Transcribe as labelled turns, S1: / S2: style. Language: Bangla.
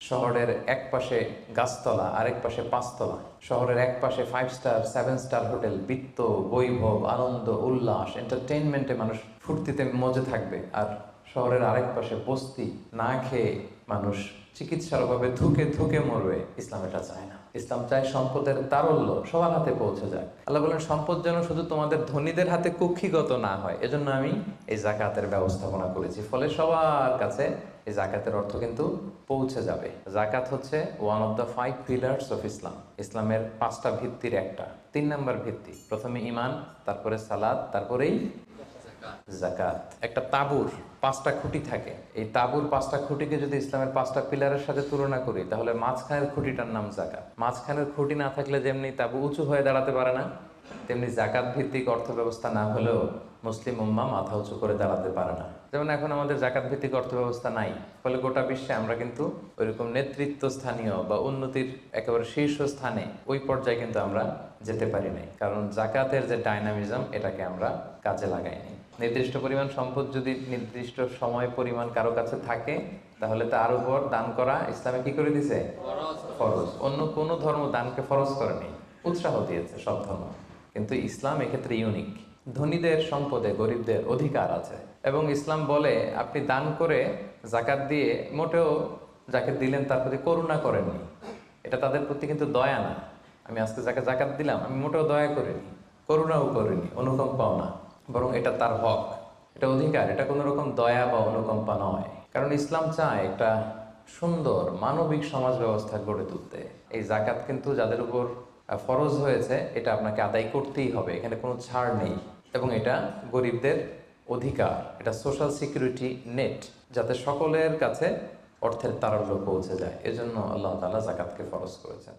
S1: শহরের এক পাশে গাছতলা, আরেক পাশে পাঁচতলা। শহরের এক পাশে 5 স্টার 7 স্টার হোটেল, বৃত্ত, বৈভব, আনন্দ, উল্লাস, এন্টারটেইনমেন্টে মানুষ ফুর্তিতে মজে থাকবে। আর শহরের আরেক পাশে বস্তি, না খেয়ে মানুষ চিকিৎসার অভাবে ধুকে ধুকে মরবে। ইসলাম এটা চায় না। ইসলাম চায় সম্পদের তারল্য সবার হাতে পৌঁছে যায়। আল্লাহ বলেন, সম্পদ যেন শুধু তোমাদের ধনীদের হাতে কুক্ষিগত না হয়, এজন্য আমি এই জাকাতের ব্যবস্থাপনা করেছি। ফলে সবার কাছে এই জাকাতের অর্থ কিন্তু পৌঁছে যাবে। জাকাত হচ্ছে one of the 5 pillars of Islam. ইসলামের 5টা ভিত্তির একটা। 3 নাম্বার ভিত্তি, প্রথমে ঈমান, তারপরে সালাত, তারপরেই জাকাত। একটা তাঁবুর 5টা খুঁটি থাকে। এই তাঁবুর 5টা খুঁটিকে যদি ইসলামের 5টা পিলারের সাথে তুলনা করি, তাহলে মাঝখানের খুঁটিটার নাম জাকাত। মাঝখানের খুঁটি না থাকলে যেমনি তাঁবু উঁচু হয়ে দাঁড়াতে পারে না, তেমনি জাকাত ভিত্তিক অর্থ ব্যবস্থা না হলেও মুসলিম উম্মাহ মাথা উঁচু করে দাঁড়াতে পারে না। যেমন এখন আমাদের জাকাত ভিত্তিক অর্থ ব্যবস্থা নাই, ফলে গোটা বিশ্বে আমরা কিন্তু ওইরকম নেতৃত্ব স্থানীয় বা উন্নতির একেবারে শীর্ষ স্থানে ওই পর্যায়ে কিন্তু আমরা যেতে পারি নাই, কারণ জাকাতের যে ডাইনামিজম এটাকে আমরা কাজে লাগাইনি। নির্দিষ্ট পরিমাণ সম্পদ যদি নির্দিষ্ট সময় পরিমাণ কারো কাছে থাকে, তাহলে তার উপর দান করা ইসলামে কি করে দিছে? ফরজ। অন্য কোনো ধর্ম দানকে ফরজ করেনি, উৎসাহ দিয়েছে সব ধর্ম। কিন্তু ইসলাম এক্ষেত্রে ইউনিক। ধনীদের সম্পদে গরিবদের অধিকার আছে, এবং ইসলাম বলে আপনি দান করে জাকাত দিয়ে মোটেও যাকে দিলেন তার প্রতি করুণা করেননি। এটা তাদের প্রতি কিন্তু দয়া না। আমি আজকে যাকে জাকাত দিলাম আমি মোটেও দয়া করিনি, করুণাও করিনি, অনুকম্পাও না, বরং এটা তার হক, এটা অধিকার, এটা কোনো রকম দয়া বা অনুকম্পা নয়। কারণ ইসলাম চায় একটা সুন্দর মানবিক সমাজ ব্যবস্থা গড়ে তুলতে। এই জাকাত কিন্তু যাদের উপর ফরজ হয়েছে, এটা আপনাকে আদায় করতেই হবে, এখানে কোনো ছাড় নেই। এবং এটা গরিবদের অধিকার, এটা সোশ্যাল সিকিউরিটি নেট, যাতে সকলের কাছে অর্থের তারল্য পৌঁছে যায়। এজন্য আল্লাহ তাআলা জাকাতকে ফরজ করেছেন।